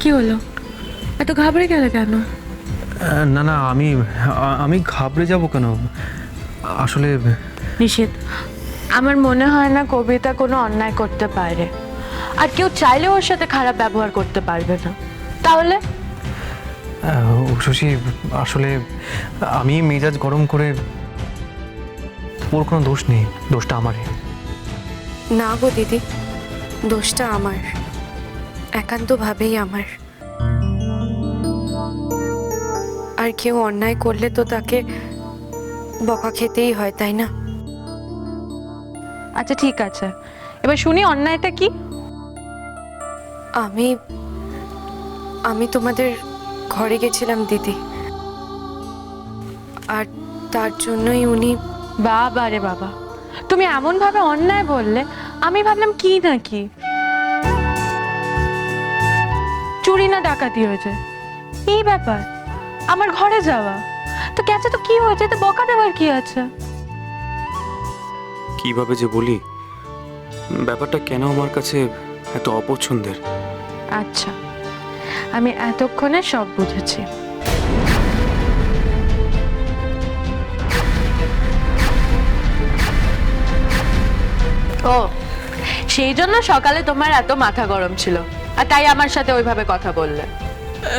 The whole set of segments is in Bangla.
কি হলো? এত ঘাবড়ে গেলে কেন? না না, আমি আমি ঘাবড়ে যাব কেন? আসলে নিষেধ, আমার মনে হয় না কবিতা কোনো অন্যায় করতে পারে, আর কেউ চাইলে ওর সাথে খারাপ ব্যবহার করতে পারবে না। তাহলে শশী, আসলে আমি মেজাজ গরম করে, ওর কোনো দোষ নেই, দোষটা আমারই। না গো দিদি, দোষটা আমার, একান্তভাবেই আমার। আর কেউ অন্যায় করলে তো তাকে বকা খেতেই হয়, তাই না? আচ্ছা ঠিক আছে, এবার শুনি অন্যায়টা কি। আমি আমি তোমাদের ঘরে গেছিলাম দিদি, আর তার জন্যই উনি। বাবা রে বাবা, তুমি এমন ভাবে অন্যায় বললে, আমি ভাবলাম কি না কি, চুরি না ডাকাতি হয়েছে। এই ব্যাপার, আমার ঘরে যাওয়া তো গেছে, তো কি হয়েছে? তো বকা দেওয়ার কি আছে? কিভাবে যে বলি, ব্যাপারটা কেন আমার কাছে এত অপছন্দের। আচ্ছা, আমি এতক্ষণে সব বুঝেছি। ও, সেই জন্য সকালে তোমার এত মাথা গরম ছিল, আর তাই আমার সাথে ওইভাবে কথা বললে।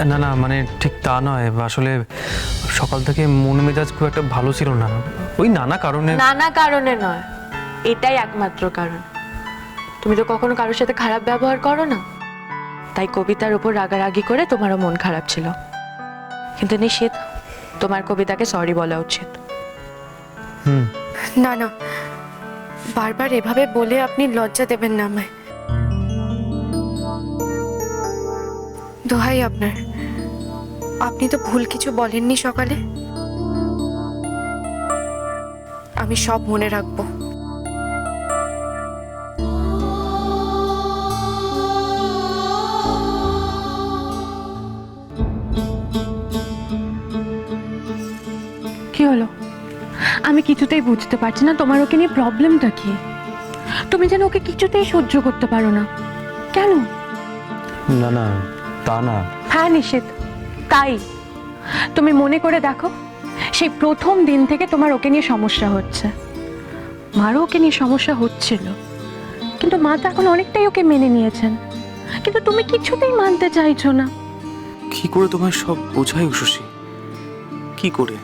না না, মানে ঠিক তা নয়, আসলে সকাল থেকে মন মেজাজ খুব একটা ভালো ছিল না, ওই নানা কারণে। নানা কারণে নয়, এটাই একমাত্র কারণ। তুমি তো কখনো কারোর সাথে খারাপ ব্যবহার করো না, তাই কবিতার উপর রাগারাগি করে তোমারও মন খারাপ ছিল। কিন্তু নিশিত, তোমার কবিতাকে সরি বলা উচিত। না না, বারবার এভাবে বলে আপনি লজ্জা দেবেন না আমায়। দোহাই আপনার, আপনি তো ভুল কিছু বলেননি সকালে। আমি সব মনে রাখবো। কি হলো? আমি কিছুতেই বুঝতে পারছি না তোমার ওকে নিয়ে প্রবলেমটা কি। তুমি যেন ওকে কিছুতেই সহ্য করতে পারো না, কেন? না না, তা না। হ্যাঁ নিশিত, তাই। তুমি মনে করে দেখো, সেই প্রথম দিন থেকে তোমার ওকে নিয়ে সমস্যা হচ্ছে। মারও ওকে নিয়ে সমস্যা হচ্ছিল, কিন্তু মা তো এখন অনেকটাই ওকে মেনে নিয়েছেন, কিন্তু তুমি কিছুতেই মানতে চাইছো না। কি করে তোমায় সব বোঝাই উশসী? কি করে?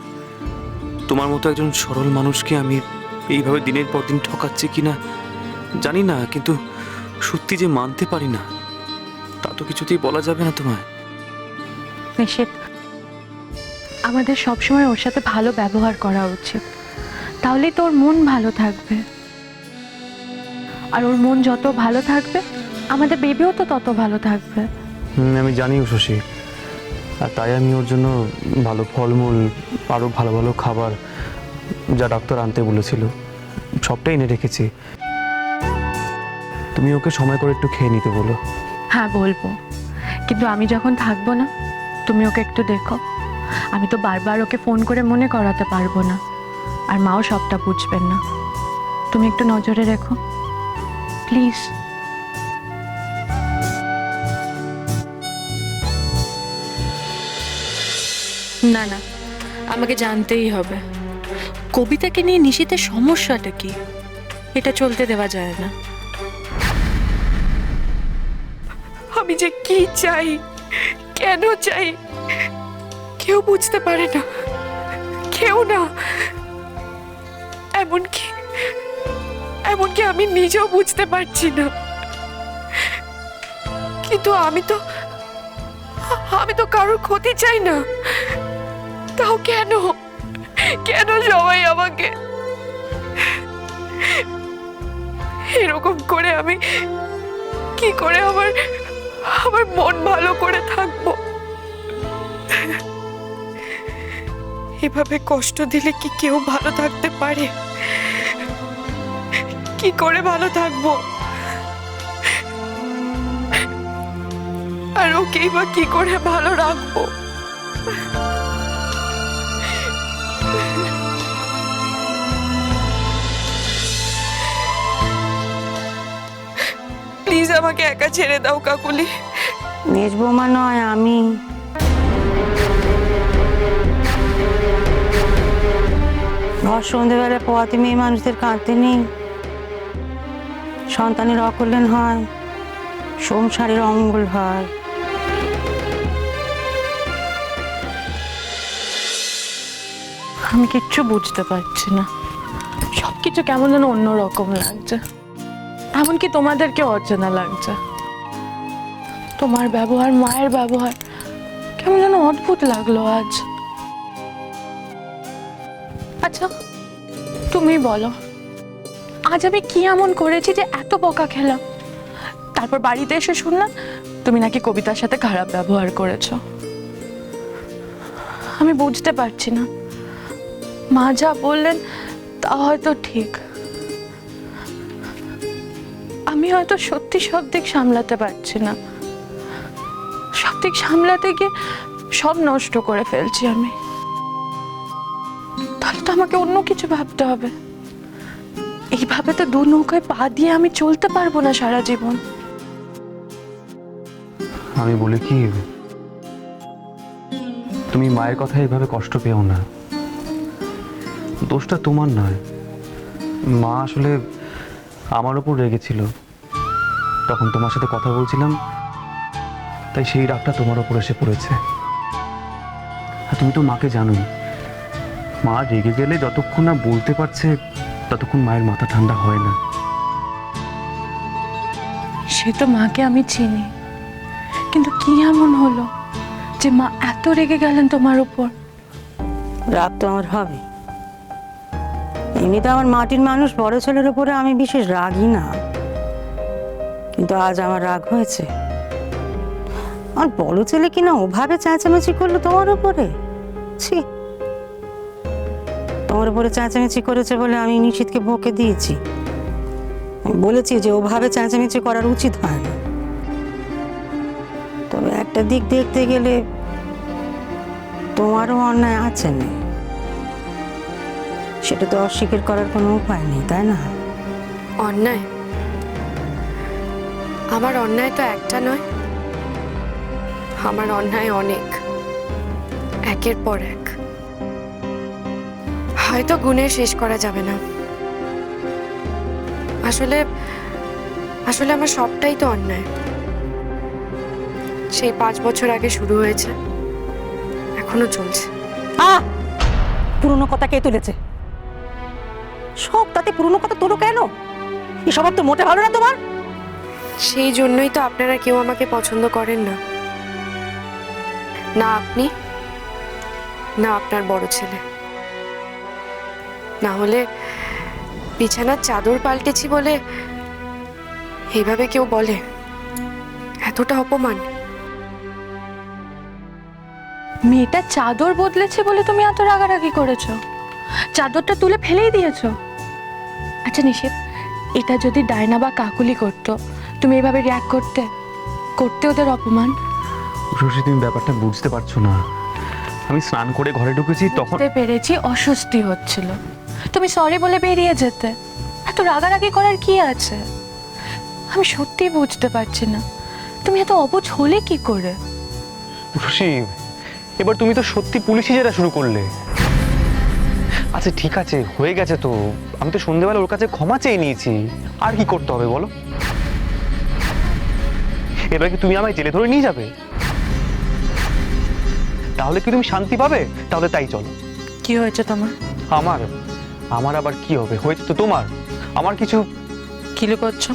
তোমার মতো একজন সরল মানুষকে আমি এইভাবে দিনের পর দিন ঠকাচ্ছি কিনা জানি না, কিন্তু সত্যি যে মানতে পারি না, তা তো কিছুতেই বলা যাবে না তোমায়। নিশিত, আমাদের সবসময় ওর সাথে ভালো ব্যবহার করা উচিত, তাহলেই তো ওর মন ভালো থাকবে। আর ওর মন যত ভালো থাকবে, আমাদের বেবিও তো তত ভালো থাকবে। আমি জানি শশী, আর তাই আমি ওর জন্য ভালো ফলমূল, আরও ভালো ভালো খাবার, যা ডাক্তার আনতে বলেছিল, সবটাই এনে রেখেছি। তুমি ওকে সময় করে একটু খেয়ে নিতে বলো। হ্যাঁ বলবো, কিন্তু আমি যখন থাকবো না, তুমি ওকে একটু দেখো। আমি তো বারবার ওকে ফোন করে মনে করাতে পারবো না, আর মাও সবটা বুঝবেন না। তুমি একটু নজরে রেখো প্লিজ। না না, আমাকে জানতেই হবে কবিতাকে নিয়ে নিশিতের সমস্যাটা কি। এটা চলতে দেওয়া যায় না। আমি যে কি চাই, কেন চাই, কেউ বুঝতে পারে না, কেউ না। এমনকি এমনকি আমি নিজেও বুঝতে পারছি না। কিন্তু আমি তো কারোর ক্ষতি চাই না। তাও কেন, কেন সবাই আমাকে এরকম করে? আমি কি করে আমার আমার মন ভালো করে থাকবো? এভাবে কষ্ট দিলে কি কেউ ভালো থাকতে পারে? কি করে ভালো থাকবো? আর ওকেই বা কি করে ভালো রাখবো? প্লিজ আমাকে একা ছেড়ে দাও কাকুলি, মেজ বৌমা নয়, আমি। ভর সন্ধেবেলা পোয়াতে মেয়ে মানুষদের কাঁদতে নেই। সন্তানের অকল্যাণ হয়, সংসারের অমঙ্গল হয়। আমি কিচ্ছু বুঝতে পারছি না, সব কিছু কেমন যেন অন্যরকম লাগছে, এমনকি তোমাদেরকে অচেনা লাগছে। তোমার ব্যবহার, মায়ের ব্যবহার কেমন যেন অদ্ভুত লাগলো আজ। আচ্ছা তুমি বলো, আজ আমি কি এমন করেছি যে এত বকা খেলাম? তারপর বাড়িতে এসে শুনলাম তুমি নাকি কবিতার সাথে খারাপ ব্যবহার করেছো। আমি বুঝতে পারছি না, মা যা বললেন তা হয়তো ঠিক, আমি হয়তো সত্যি সব দিক সামলাতে পারছি না, সব দিক সামলাতে গিয়ে সব নষ্ট করে ফেলছি আমি। তাহলে তো আমাকে অন্য কিছু ভাবতে হবে। এইভাবে তো দু নৌকায় পা দিয়ে আমি চলতে পারবো না সারা জীবন। আমি বলি কি, তুমি মায়ের কথা এইভাবে কষ্ট পেও না। দোষটা তোমার নয়, মা আসলে আমার ওপর রেগেছিল। তখন তোমার সাথে কথা বলছিলাম, তাই সেই রাগটা তোমার ওপর এসে পড়েছে। আর তুমি তো মাকে জানোই, মা রেগে গেলে যতক্ষণ না বলতে পারছে ততক্ষণ মায়ের মাথা ঠান্ডা হয় না। সে তো মাকে আমি চিনি, কিন্তু কি এমন হলো যে মা এত রেগে গেলেন তোমার উপর? রাগ তো আমার হবে, এমনিতে আমার মাটির মানুষ, বড় ছেলের উপরে আমি বিশেষ রাগই না। কিন্তু আজ আমার রাগ হয়েছে। আর বড় ছেলে কিনা ওভাবে চেঁচামেচি করলো তোমার উপরে। ছি, তোমার উপরে চেঁচামেচি করেছে বলে আমি নিশিতকে বকে দিয়েছি। আমি বলেছি যে ওভাবে চেঁচামেচি করার উচিত হয় না। তবে একটা দিক দেখতে গেলে তোমারও অন্যায় আছে না, সেটা তো অস্বীকার করার কোনো উপায় নেই, তাই না? অন্যায়? আমার অন্যায় তো একটা নয়, আমার অন্যায় অনেক, একের পর এক। হয়তো গুণে শেষ করা যাবে না। আসলে আসলে আমার সবটাই তো অন্যায়। সেই 5 বছর আগে শুরু হয়েছে, এখনো চলছে। পুরনো কথা কে তুলেছে? সব তাতে পুরনো কথা তোলো কেন? এসব তো মোটে ভালো না তোমার। সেই জন্যই তো আপনারা কেউ আমাকে পছন্দ করেন না, না আপনি না আপনার বড় ছেলে। না হলে বিছানার চাদর পাল্টেছি বলে এইভাবে কেউ বলে? এতটা অপমান! মেয়েটা চাদর বদলেছে বলে তুমি এত রাগারাগি করেছো? চাদরটা তুলে ফেলেই দিয়েছো? আচ্ছা নিশিত, এটা যদি ডায়না বা কাকুলি করতো, তুমি এভাবে রিয়াক্ট করতে? করতে ওদের অপমান? শশী, তুমি ব্যাপারটা বুঝতে পারছো না। আমি স্নান করে ঘরে ঢুকেছি, তখন বুঝতে পেরেছি অস্বস্তি হচ্ছিল, তুমি সরি বলে বেরিয়ে যেতে। এত রাগারাগি করার কি আছে? আমি সত্যিই বুঝতে পারছি না তুমি এত অবুঝ হলে কি করে। শশী, এবার তুমি তো সত্যি পুলিশি জেরা শুরু করলে। আচ্ছা ঠিক আছে, হয়ে গেছে তো। আমি তো সন্ধ্যেবেলা ওর কাছে ক্ষমা চেয়ে নিয়েছি, আর কি করতে হবে বলো? এবার কি তুমি আমায় জেলে ধরে নিয়ে যাবে? তাহলে কি তুমি শান্তি পাবে? তাহলে তাই চলো। কি হয়েছে তোমার? আমার আমার আবার কি হবে? হয়েছে তো তোমার। আমার কিছু কি করছো?